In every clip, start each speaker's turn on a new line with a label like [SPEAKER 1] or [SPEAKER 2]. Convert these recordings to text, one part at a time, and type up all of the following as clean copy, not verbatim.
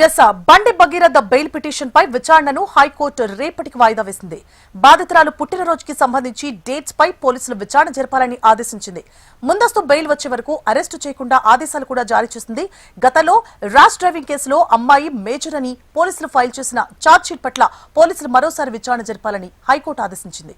[SPEAKER 1] Yes బండి Bhagiratha bail petition పై విచారణను high court రేపటికి వాయిదా వేసింది. బాధితురాలు పుట్టినరోజుకి సంబంధించి డేట్స్ పై పోలీసులు విచారణ జరపాలని ఆదేశించింది. ముందస్తు బెయిల్ వచ్చే వరకు అరెస్టు చేయకుండా ఆదేశాలు కూడా జారీ చేసింది. గతంలో ర్యాష్ డ్రైవింగ్ కేసులో అమ్మాయి మేజర్ అని పోలీసులు ఫైల్ చేసిన ఛార్జ్షీట్ పట్ల పోలీసులు మరోసారి విచారణ జరపాలని హైకోర్టు ఆదేశించింది.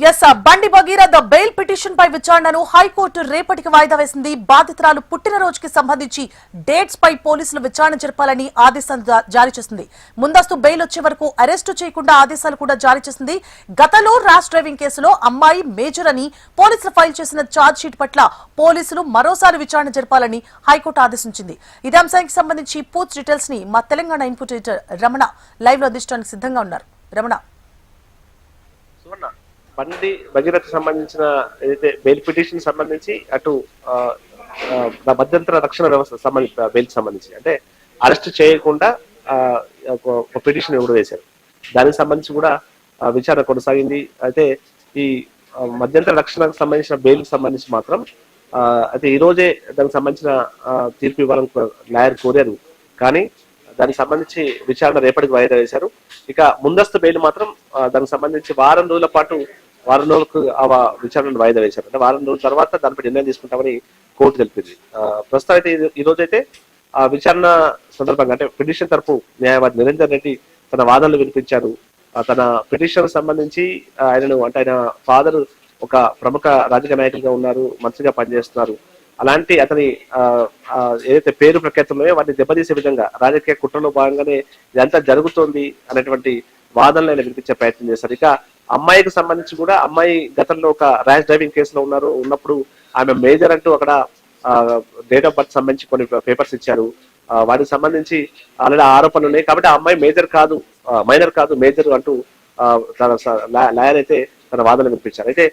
[SPEAKER 1] ఎస్ బండి భగీరథ బెయిల్ పిటిషన్ పై విచారణను హైకోర్టు రేపటికి వాయిదా వేసింది. బాధితురాలు పుట్టినరోజుకి సంబంధించి డేట్స్ పై పోలీసులు విచారణ జరపాలని ఆదేశాలు జారీ చేసింది. ముందస్తు బెయిల్ వచ్చే వరకు అరెస్టు చేయకుండా ఆదేశాలు కూడా జారీ చేసింది. గతంలో ర్యాష్ డ్రైవింగ్ కేసులో అమ్మాయి మేజర్ అని పోలీసులు ఫైల్ చేసిన ఛార్జ్ షీట్ పట్ల పోలీసులు మరోసారి విచారణ జరపాలని హైకోర్టు ఆదేశించింది. ఇదే అంశానికి సంబంధించి పూర్తి డీటెయిల్స్ ని మా Telangana input editor Ramana live లో అందించడానికి సిద్ధంగా ఉన్నారు. రమణ,
[SPEAKER 2] బండి భగీరథకు సంబంధించిన ఏదైతే బెయిల్ పిటిషన్ సంబంధించి అటు మధ్యంతర రక్షణ వ్యవస్థ సంబంధించి బెయిల్ సంబంధించి అంటే అరెస్ట్ చేయకుండా ఒక పిటిషన్ ఎవరు వేశారు. దానికి సంబంధించి కూడా విచారణ కొనసాగింది. అయితే ఈ మధ్యంతర రక్షణకు సంబంధించిన బెయిల్ సంబంధించి మాత్రం అయితే ఈ రోజే దానికి సంబంధించిన తీర్పు ఇవ్వాలని లాయర్ కోరారు. కానీ దానికి సంబంధించి విచారణ రేపటికి వాయిదా వేశారు. ఇక ముందస్తు బెయిల్ మాత్రం దానికి సంబంధించి వారం రోజులకు ఆ విచారణను వాయిదా వేశారు. అంటే వారం రోజుల తర్వాత దానిపై నిర్ణయం తీసుకుంటామని కోర్టు తెలిపింది. ప్రస్తుతం అయితే ఈ రోజైతే ఆ విచారణ సందర్భంగా అంటే పిటిషన్ తరపు న్యాయవాది నిరంజన్ రెడ్డి తన వాదనలు వినిపించారు. తన పిటిషన్ సంబంధించి ఆయన ఫాదర్ ఒక ప్రముఖ రాజకీయ నాయకులుగా ఉన్నారు, మంత్రిగా పనిచేస్తున్నారు. అలాంటి అతని ఏదైతే పేరు ప్రఖ్యాతులున్నాయో వాటిని దెబ్బతీసే విధంగా రాజకీయ కుట్రలో భాగంగానే ఇదంతా జరుగుతోంది అనేటువంటి వాదనలు ఆయన వినిపించే ప్రయత్నం చేశారు. ఇక అమ్మాయికి సంబంధించి కూడా అమ్మాయి గతంలో ఒక ర్యాష్ డ్రైవింగ్ కేసులో ఉన్నప్పుడు ఆమె మేజర్ అంటూ అక్కడ డేట్ ఆఫ్ బర్త్ సంబంధించి కొన్ని పేపర్స్ ఇచ్చారు. వాటికి సంబంధించి ఆల్రెడీ ఆరోపణలు ఉన్నాయి. కాబట్టి ఆ అమ్మాయి మైనర్ కాదు మేజర్ అంటూ లాయర్ అయితే తన వాదనలు వినిపించారు. అయితే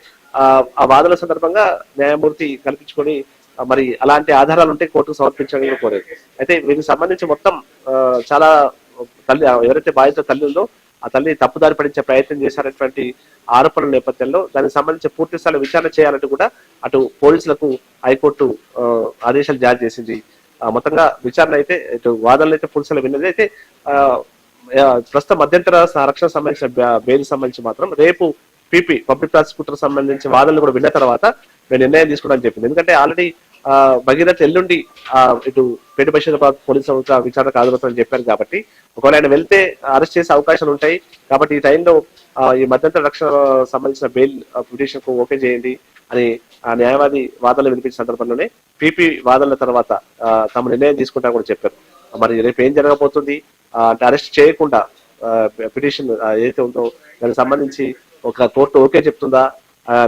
[SPEAKER 2] ఆ వాదనల సందర్భంగా న్యాయమూర్తి కల్పించుకొని మరి అలాంటి ఆధారాలు ఉంటే కోర్టుకు సమర్పించాలని కోరారు. అయితే వీటికి సంబంధించి మొత్తం చాలా తల్లి ఎవరైతే బాధిత తల్లి ఉందో ఆ తల్లి తప్పుదారి పడించే ప్రయత్నం చేశారనేటువంటి ఆరోపణల నేపథ్యంలో దానికి సంబంధించి పూర్తి స్థాయి విచారణ చేయాలంటూ కూడా అటు పోలీసులకు హైకోర్టు ఆదేశాలు జారీ చేసింది. మొత్తంగా విచారణ అయితే ఇటు వాదనలు అయితే పోలీసులు విన్నది. అయితే ప్రస్తుతం మధ్యంతర రక్షణ సంబంధించిన బెయిల్ సంబంధించి మాత్రం రేపు పబ్లిక్ ప్రాసిక్యూటర్ సంబంధించి వాదనలు కూడా విన్న తర్వాత మేము నిర్ణయం తీసుకోవడానికి చెప్పింది. ఎందుకంటే ఆల్రెడీ భగీరథ ఎల్లుండి ఇటు పేట బషీరాబాద్ పోలీసు విచారణకు హాజరవుతారని చెప్పారు. కాబట్టి ఒకవేళ ఆయన వెళ్తే అరెస్ట్ చేసే అవకాశాలు ఉంటాయి. కాబట్టి ఈ టైంలో ఈ మధ్యంతర రక్షణ సంబంధించిన బెయిల్ పిటిషన్ కు ఓకే చేయండి అని ఆ న్యాయవాది వాదనలు వినిపించిన సందర్భంలోనే పీపీ వాదనల తర్వాత తమ నిర్ణయం తీసుకుంటారని కూడా చెప్పారు. మరి రేపు ఏం జరగబోతుంది అంటే అరెస్ట్ చేయకుండా పిటిషన్ ఏదైతే ఉందో దానికి సంబంధించి ఒక కోర్టు ఓకే చెప్తుందా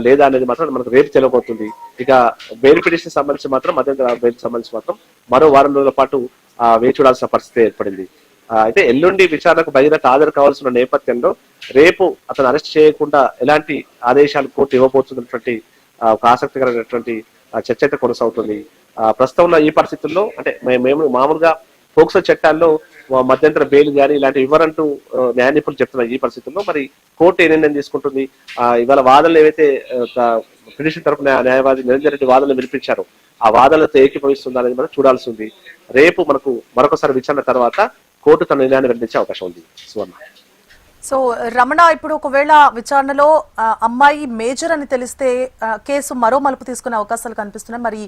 [SPEAKER 2] లేదా అనేది మాత్రం మనకు రేపు తెలియబోతుంది. ఇక బెయిల్ పిటిషన్ సంబంధించి మాత్రం మధ్యంతర బెయిల్ సంబంధించి మాత్రం మరో వారం రోజుల పాటు వేచి చూడాల్సిన పరిస్థితి ఏర్పడింది. అయితే ఎల్లుండి విచారణకు భగీరథ హాజరు కావాల్సిన నేపథ్యంలో రేపు అతను అరెస్ట్ చేయకుండా ఎలాంటి ఆదేశాలు కోర్టు ఇవ్వబోతున్నటువంటి ఒక ఆసక్తికరమైనటువంటి చర్చ అయితే కొనసాగుతుంది. ప్రస్తుతం ఉన్న ఈ పరిస్థితుల్లో అంటే మేము మామూలుగా పోక్సో చట్టాల్లో మధ్యంతర బెయిల్ కానీ ఇలాంటి ఇవ్వరంటూ న్యాయ నిపుణులు చెప్తున్నారు. ఈ పరిస్థితుల్లో మరి కోర్టు ఏ నిర్ణయం తీసుకుంటుంది, ఇవాళ వాదనలు ఏవైతే పిటిషన్ తరపున న్యాయవాది నిరంజన్ రెడ్డి వాదనలు వినిపించారో ఆ వాదనలతో ఏకీభవిస్తుందా అనేది మనం చూడాల్సి ఉంది. రేపు మనకు మరొకసారి విచారణ తర్వాత కోర్టు తన నిర్ణయాన్ని వెల్లడించే అవకాశం ఉంది. సువర్ణ.
[SPEAKER 1] సో రమణ, ఇప్పుడు ఒకవేళ విచారణలో అమ్మాయి మేజర్ అని తెలిస్తే కేసు మరో మలుపు తీసుకునే అవకాశాలు కనిపిస్తున్నాయి. మరి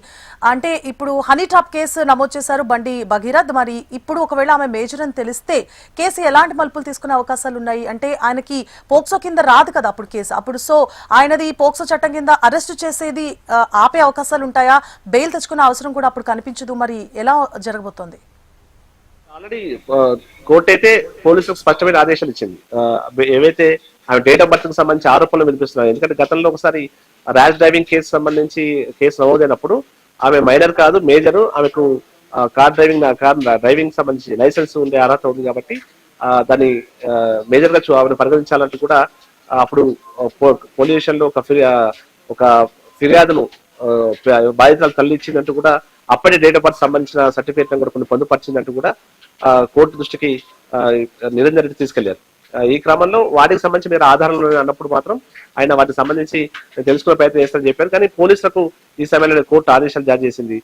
[SPEAKER 1] అంటే ఇప్పుడు హనీ ట్రాప్ కేసు నమోదు చేశారు బండి భగీరథ్. మరి ఇప్పుడు ఒకవేళ ఆమె మేజర్ అని తెలిస్తే కేసు ఎలాంటి మలుపులు తీసుకునే అవకాశాలు ఉన్నాయి? అంటే ఆయనకి పోక్సో కింద రాదు కదా అప్పుడు కేసు. అప్పుడు సో ఆయనది పోక్సో చట్టం కింద అరెస్ట్ చేసేది ఆపే అవకాశాలు ఉంటాయా? బెయిల్ తెచ్చుకునే అవసరం కూడా అప్పుడు కనిపించదు. మరి ఎలా జరగబోతోంది?
[SPEAKER 2] ఆల్రెడీ కోర్టు అయితే పోలీసులకు స్పష్టమైన ఆదేశాలు ఇచ్చింది. ఏవైతే ఆమె డేట్ ఆఫ్ బర్త్ కు సంబంధించి ఆరోపణలు వినిపిస్తున్నాయి. ఎందుకంటే గతంలో ఒకసారి ర్యాష్ డ్రైవింగ్ కేసు సంబంధించి కేసు నమోదైనప్పుడు ఆమె మైనర్ కాదు మేజర్, ఆమెకు కార్ డ్రైవింగ్ సంబంధించి లైసెన్స్ ఉండే అర్హత ఉంది కాబట్టి దాన్ని మేజర్ గా ఆవిడ పరిగణించాలంటూ కూడా అప్పుడు పోలీస్ స్టేషన్ లో ఒక ఫిర్యాదును బాధితురాలు తల్లి ఇచ్చిందంటూ కూడా అప్పటి డేట్ ఆఫ్ బర్త్ సంబంధించిన సర్టిఫికేట్ కూడా కొన్ని పొందుపరిచిందంటూ కూడా కోర్టు దృష్టికి నిరంజన్ రెడ్డి తీసుకెళ్లారు. ఈ క్రమంలో వాటికి సంబంధించి మీరు ఆధారాలు అన్నప్పుడు మాత్రం ఆయన వాటికి సంబంధించి తెలుసుకునే ప్రయత్నం చేస్తారని చెప్పారు. కానీ పోలీసులకు ఈ సమయంలో కోర్టు ఆదేశాలు జారీ చేసింది.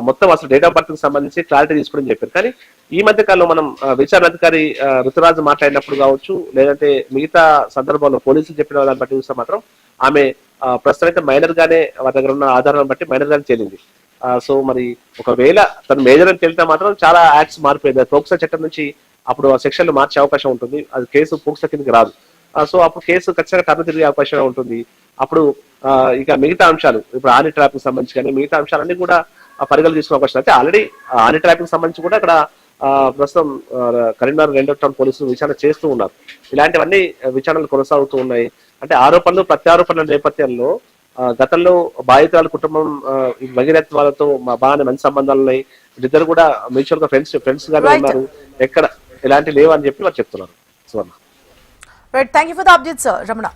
[SPEAKER 2] మొత్తం అసలు డేట్ ఆఫ్ బర్త్ కి సంబంధించి క్లారిటీ తీసుకోవడం చెప్పారు. కానీ ఈ మధ్య కాలంలో మనం విచారణ అధికారి ఋతురాజు మాట్లాడినప్పుడు కావచ్చు, లేదంటే మిగతా సందర్భంలో పోలీసులు చెప్పిన దాన్ని బట్టి చూస్తే మాత్రం ఆమె ప్రస్తుతం అయితే మైనర్ గానే వారి దగ్గర ఉన్న ఆధారాలను బట్టి మైనర్ గానే తేలింది. సో మరి ఒకవేళ తను మేజర్ అని తేలితే మాత్రం చాలా యాక్ట్స్ మారిపోయింది. పోక్సో చట్టం నుంచి అప్పుడు ఆ సెక్షన్లు మార్చే అవకాశం ఉంటుంది. అది కేసు పోక్సో కిందకి రాదు. సో అప్పుడు కేసు ఖచ్చితంగా కర్మ తిరిగే అవకాశం ఉంటుంది. అప్పుడు ఇక మిగతా అంశాలు ఇప్పుడు ఆని ట్రాపింగ్ సంబంధించి కానీ మిగతా అంశాలన్నీ కూడా పరిగణలు తీసుకునే అవకాశం అయితే ఆల్రెడీ ఆని ట్రాపింగ్ సంబంధించి కూడా అక్కడ ప్రస్తుతం కరీంనగర్ 2వ టౌన్ పోలీసులు విచారణ చేస్తూ ఉన్నారు. ఇలాంటివన్నీ విచారణలు కొనసాగుతూ ఉన్నాయి. అంటే ఆరోపణలు ప్రత్యారోపణల నేపథ్యంలో గతంలో బాధితురాల కుటుంబం భగీరథ్వాలతో బాగానే మంచి సంబంధాలు ఉన్నాయి. ఇద్దరు కూడా మ్యూచువల్ గా ఫ్రెండ్స్ గానే ఉన్నారు. ఎక్కడ ఇలాంటి లేవు అని చెప్పి వారు చెప్తున్నారు. Suvarna.
[SPEAKER 1] Right, thank you for the update sir Ramana.